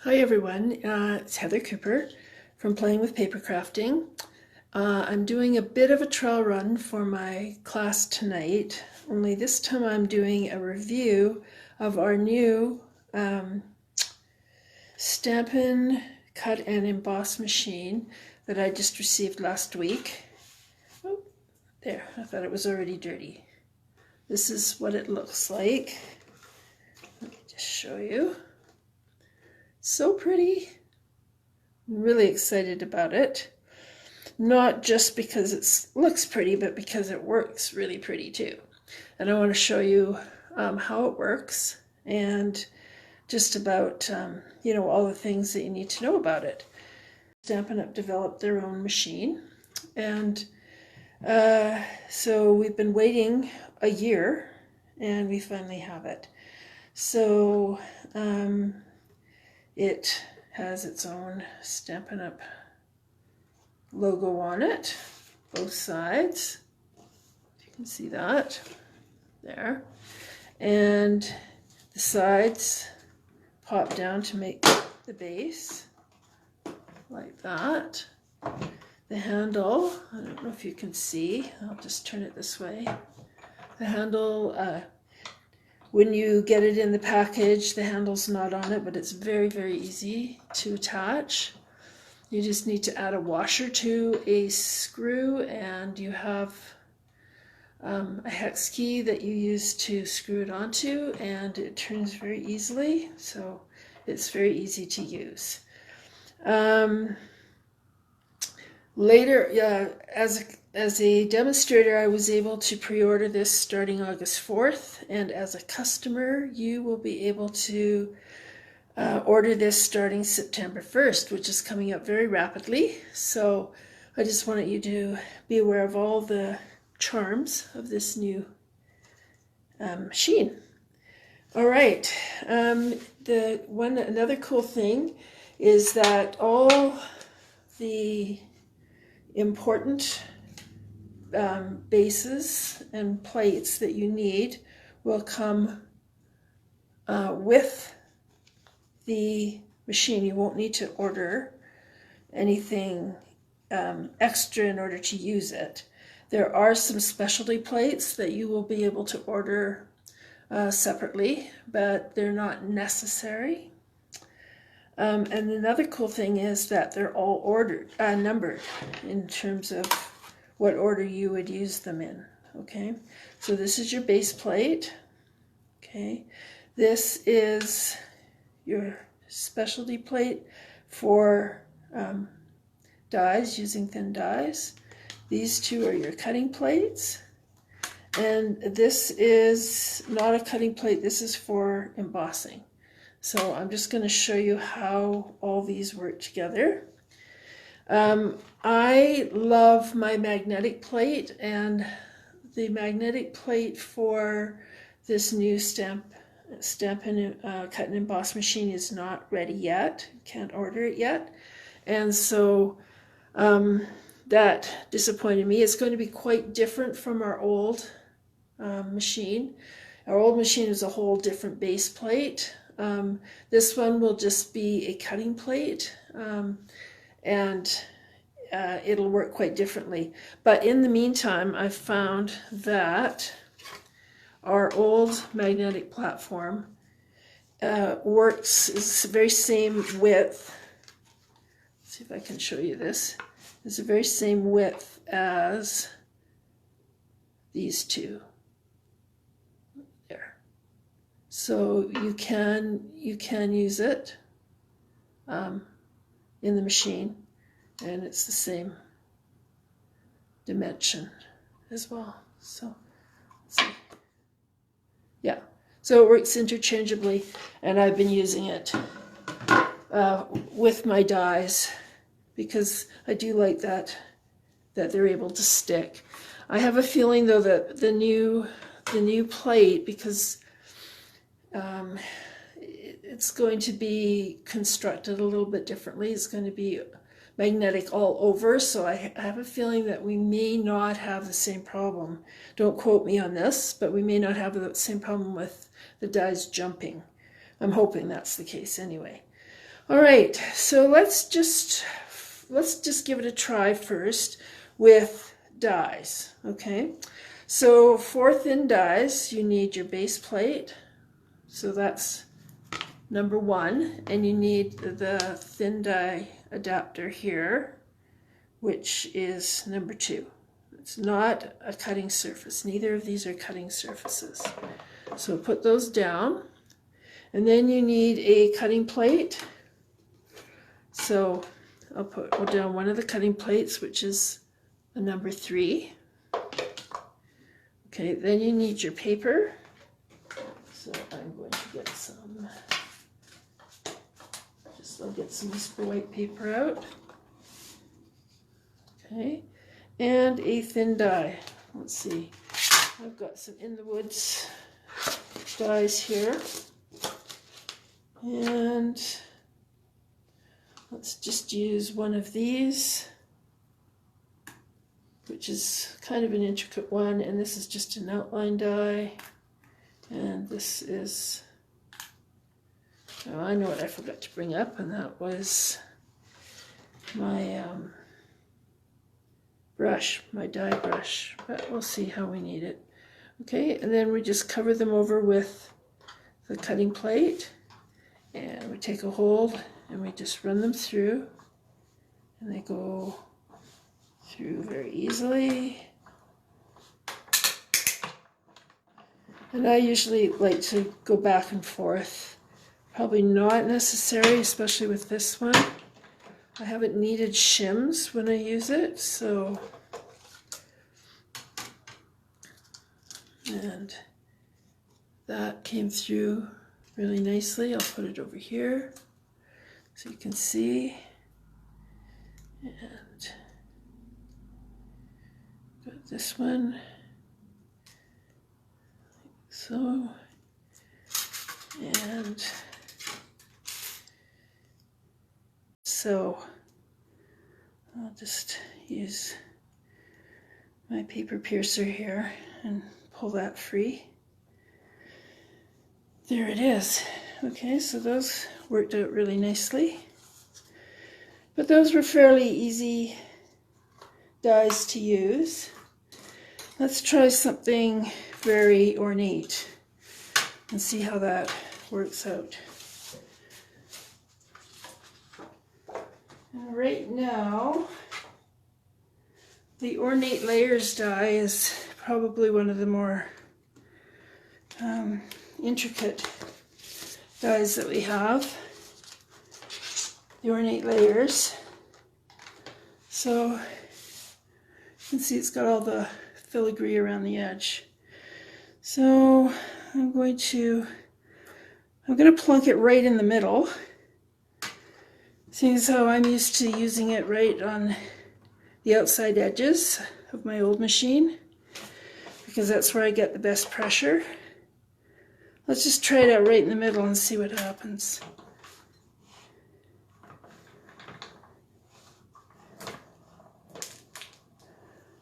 Hi everyone, it's Heather Cooper from Playing with Papercrafting. I'm doing a bit of a trial run for my class tonight, only this time I'm doing a review of our new Stampin Cut and Emboss Machine that I just received last week. Oh, there, I thought it was already dirty. This is what it looks like. Let me just show you. So pretty. I'm really excited about it. Not just because it looks pretty, but because it works really pretty too. And I want to show you how it works and just about, all the things that you need to know about it. Stampin' Up! Developed their own machine. And so we've been waiting a year and we finally have it. So it has its own Stampin' Up! Logo on it, both sides. You can see that there. And the sides pop down to make the base, like that. The handle, I don't know if you can see, I'll just turn it this way. The handle, when you get it in the package, the handle's not on it, but it's very, very easy to attach. You just need to add a washer to a screw, and you have a hex key that you use to screw it onto, and it turns very easily, so it's very easy to use. Later, as a demonstrator, I was able to pre-order this starting August 4th, and as a customer, you will be able to order this starting September 1st, which is coming up very rapidly. So I just wanted you to be aware of all the charms of this new machine. All right, another cool thing is that all the important bases and plates that you need will come with the machine. You won't need to order anything extra in order to use it. There are some specialty plates that you will be able to order separately, but they're not necessary. And another cool thing is that they're all numbered in terms of what order you would use them in. Okay, so this is your base plate. Okay, this is your specialty plate for dies, using thin dies. These two are your cutting plates. And this is not a cutting plate, this is for embossing. So I'm just going to show you how all these work together. I love my magnetic plate, and the magnetic plate for this new Stampin' Cut and Emboss Machine is not ready yet. Can't order it yet. And so that disappointed me. It's going to be quite different from our old machine. Our old machine is a whole different base plate. This one will just be a cutting plate, and it'll work quite differently. But in the meantime, I've found that our old magnetic platform works, it's the very same width. Let's see if I can show you this. It's the very same width as these two. There. So you can use it in the machine, and it's the same dimension as well. So let's see. Yeah, so it works interchangeably, and I've been using it with my dies because I do like that they're able to stick. I have a feeling though that the new plate, because it's going to be constructed a little bit differently. It's going to be magnetic all over, so I have a feeling that we may not have the same problem. Don't quote me on this, but we may not have the same problem with the dies jumping. I'm hoping that's the case anyway. All right, so let's just give it a try first with dies, okay? So for thin dies, you need your base plate, so that's number 1, and you need the thin die adapter here, which is number 2. It's not a cutting surface. Neither of these are cutting surfaces. So put those down, and then you need a cutting plate. So I'll put down one of the cutting plates, which is a number 3. Okay, then you need your paper. So I'm going to get some, I'll get some Whisper White paper out. Okay, and a thin die. Let's see, I've got some In the Woods dies here. And let's just use one of these, which is kind of an intricate one, and this is just an outline die. And this is, oh, I know what I forgot to bring up, and that was my brush, my die brush, but we'll see how we need it. Okay, and then we just cover them over with the cutting plate, and we take a hold and we just run them through, and they go through very easily. And I usually like to go back and forth. Probably not necessary, especially with this one. I haven't needed shims when I use it, so. And that came through really nicely. I'll put it over here so you can see. And got this one. So, and so I'll just use my paper piercer here and pull that free. There it is. Okay, so those worked out really nicely. But those were fairly easy dies to use. Let's try something very ornate and see how that works out. And right now, the Ornate Layers die is probably one of the more intricate dies that we have. The Ornate Layers. So you can see it's got all the filigree around the edge. So I'm going to plunk it right in the middle, seeing as how I'm used to using it right on the outside edges of my old machine, because that's where I get the best pressure. Let's just try it out right in the middle and see what happens.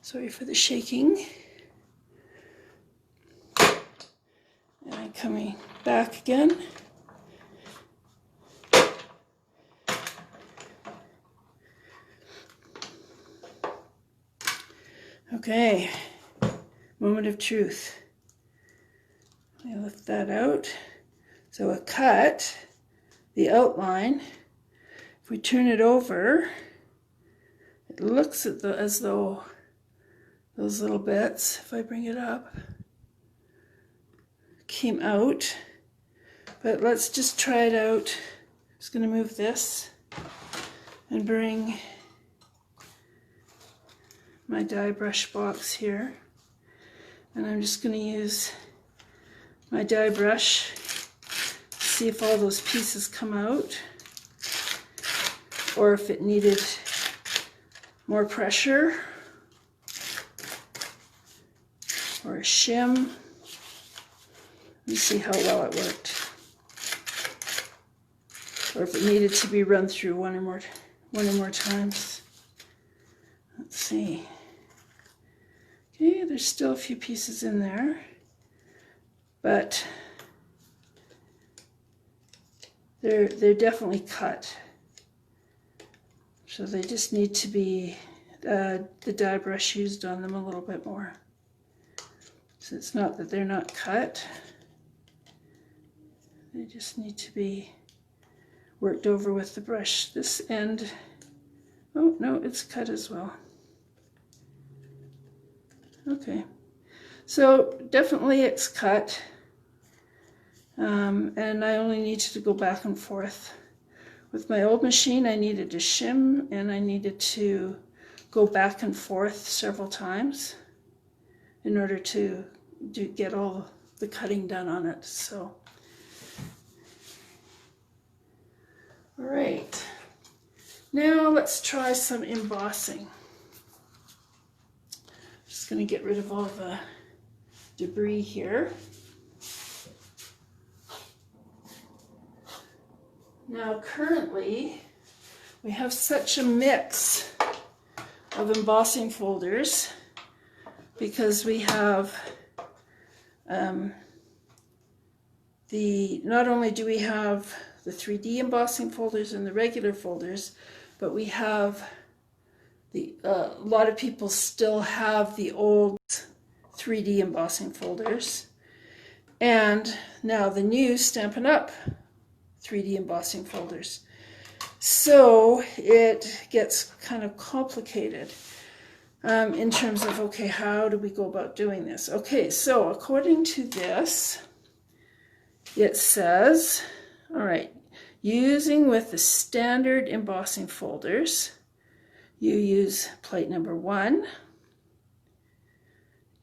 Sorry for the shaking. And I'm coming back again. Okay, moment of truth. I lift that out. So a cut, the outline, if we turn it over, it looks as though those little bits, if I bring it up, came out. But let's just try it out. I'm just going to move this and bring my die brush box here. And I'm just going to use my die brush to see if all those pieces come out, or if it needed more pressure or a shim. Let me see how well it worked, or if it needed to be run through one or more times. Let's see. Okay, there's still a few pieces in there, but they're definitely cut. So they just need to be the die brush used on them a little bit more. So it's not that they're not cut. They just need to be worked over with the brush. This end, oh no, it's cut as well. Okay, so definitely it's cut. And I only needed to go back and forth. With my old machine, I needed to shim and I needed to go back and forth several times in order to get all the cutting done on it. So, all right, now let's try some embossing. Just going to get rid of all the debris here. Now currently we have such a mix of embossing folders because we have not only do we have the 3D embossing folders and the regular folders, but we have a lot of people still have the old 3D embossing folders, and now the new Stampin' Up 3D embossing folders. So it gets kind of complicated in terms of, okay, how do we go about doing this? Okay, so according to this, it says, all right, using with the standard embossing folders, you use plate number 1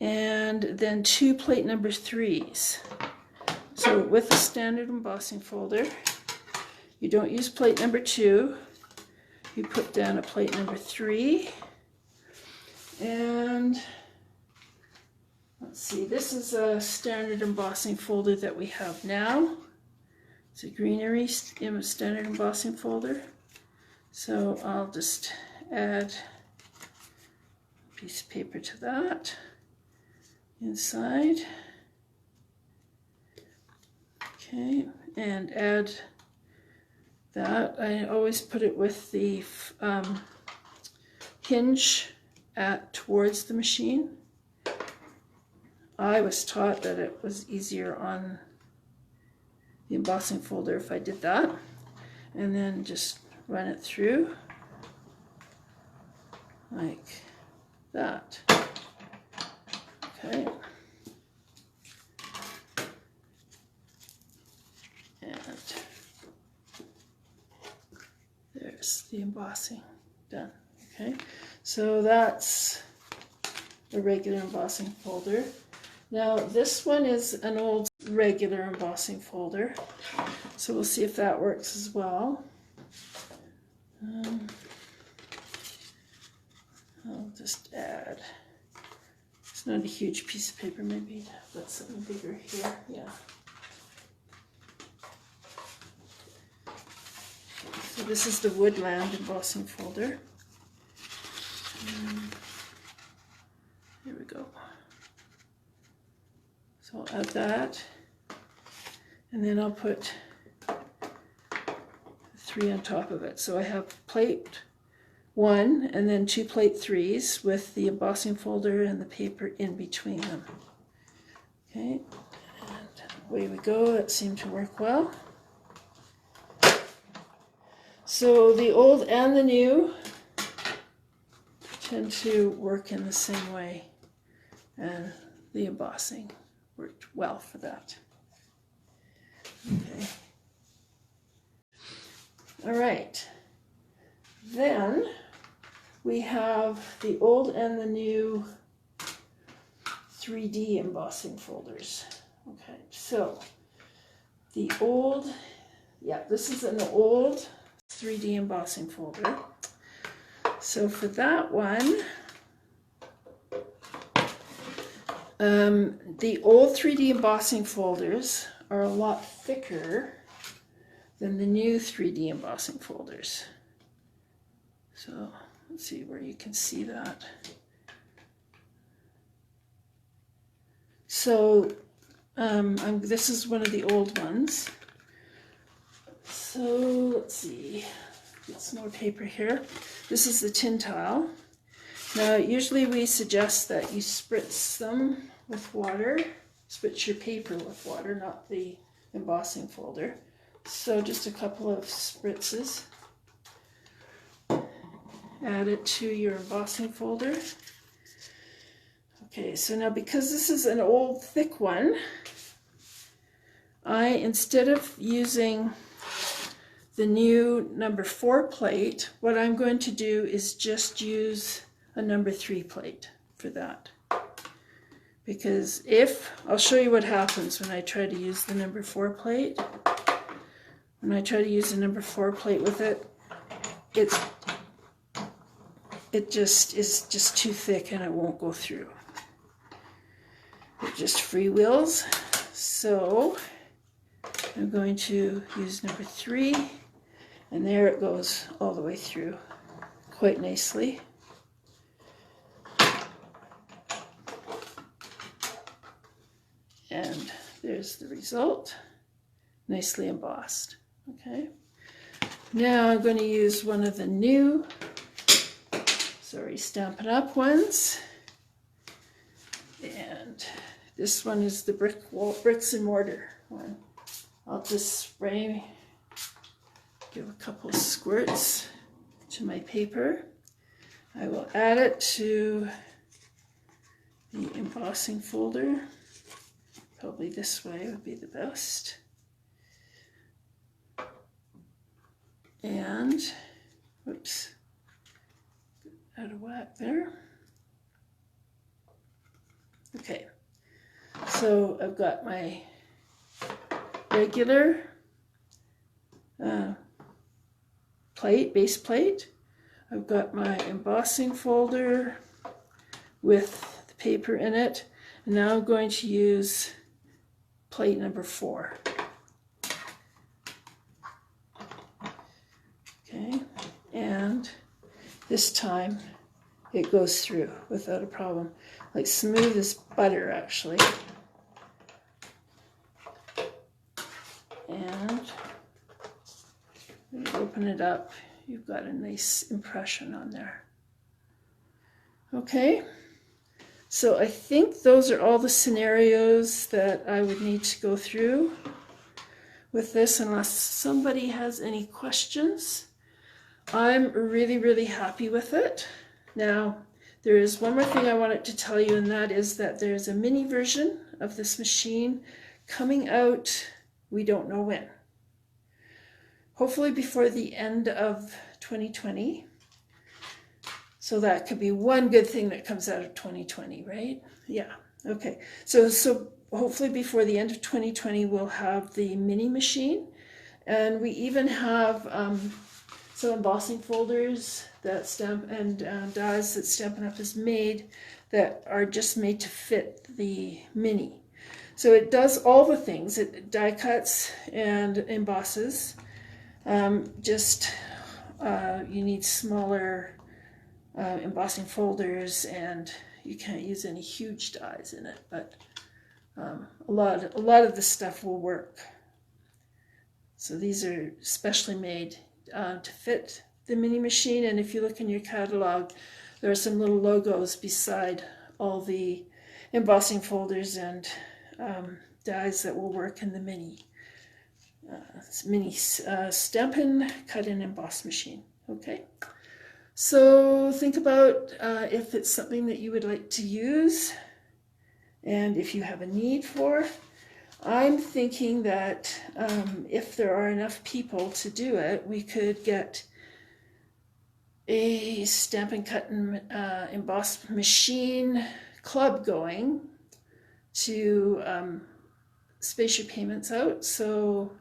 and then 2 plate number 3s. So with the standard embossing folder, you don't use plate number 2, you put down a plate number 3, and let's see, this is a standard embossing folder that we have now. It's a greenery standard embossing folder. So I'll just add a piece of paper to that inside. Okay, and add that. I always put it with the hinge towards the machine. I was taught that it was easier on the embossing folder if I did that, and then just run it through like that. Okay. And there's the embossing done. Okay, so that's a regular embossing folder. Now this one is an old regular embossing folder, so we'll see if that works as well. I'll just add, it's not a huge piece of paper, maybe put something bigger here. Yeah. So this is the Woodland embossing folder. Here we go. So I'll add that, and then I'll put 3 on top of it. So I have plate 1 and then 2 plate 3s with the embossing folder and the paper in between them. Okay, and away we go. That seemed to work well. So the old and the new tend to work in the same way, and the embossing worked well for that. Okay. All right. Then we have the old and the new 3D embossing folders. Okay, so the old, yeah, this is an old 3D embossing folder. So for that one, the old 3D embossing folders are a lot thicker than the new 3D embossing folders. So let's see where you can see that. So this is one of the old ones. So let's see, get some more paper here. This is the tin tile. Now usually we suggest that you spritz them with water. Spritz your paper with water, not the embossing folder. So just a couple of spritzes. Add it to your embossing folder. Okay, so now because this is an old thick one, instead of using the new number 4 plate, what I'm going to do is just use a number 3 plate for that. Because I'll show you what happens when I try to use the number 4 plate. When I try to use the number 4 plate with it, it just is just too thick and it won't go through. It just freewheels. So I'm going to use number 3, and there it goes all the way through quite nicely. And there's the result, nicely embossed. Okay. Now I'm going to use one of the new, Stampin' Up ones. And this one is the bricks and mortar one. I'll just spray, give a couple of squirts to my paper. I will add it to the embossing folder. Probably this way would be the best. And, whoops, out of whack there. Okay, so I've got my regular base plate. I've got my embossing folder with the paper in it. And now I'm going to use plate number 4. Okay, and this time it goes through without a problem. Like smooth as butter, actually. And when you open it up, you've got a nice impression on there. Okay, so I think those are all the scenarios that I would need to go through with this, unless somebody has any questions. I'm really, really happy with it. Now, there is one more thing I wanted to tell you, and that is that there's a mini version of this machine coming out, we don't know when. Hopefully before the end of 2020. So that could be one good thing that comes out of 2020, right? Yeah, okay. So hopefully before the end of 2020, we'll have the mini machine. And we even have some embossing folders that dies that Stampin' Up has made that are just made to fit the mini. So it does all the things. It die cuts and embosses. You need smaller embossing folders, and you can't use any huge dies in it, but a lot of the stuff will work. So these are specially made to fit the mini machine, and if you look in your catalog, there are some little logos beside all the embossing folders and dies that will work in the mini Stampin Cut Emboss Machine. Okay, so think about if it's something that you would like to use, and if you have a need for. I'm thinking that if there are enough people to do it, we could get a Stampin' Cut Emboss Machine club going to space your payments out. So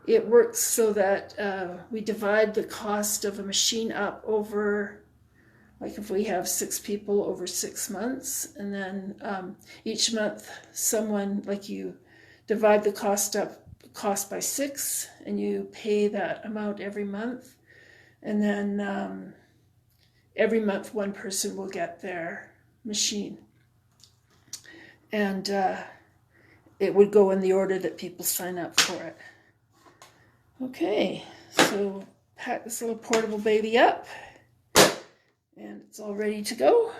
it works so that we divide the cost of a machine up over, like if we have 6 people, over 6 months, and then each month someone, like you divide the cost by 6, and you pay that amount every month, and then every month one person will get their machine, and it would go in the order that people sign up for it. Okay, so pack this little portable baby up, and it's all ready to go.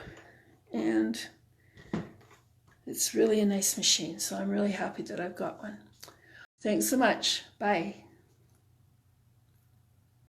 And it's really a nice machine, so I'm really happy that I've got one. Thanks so much. Bye.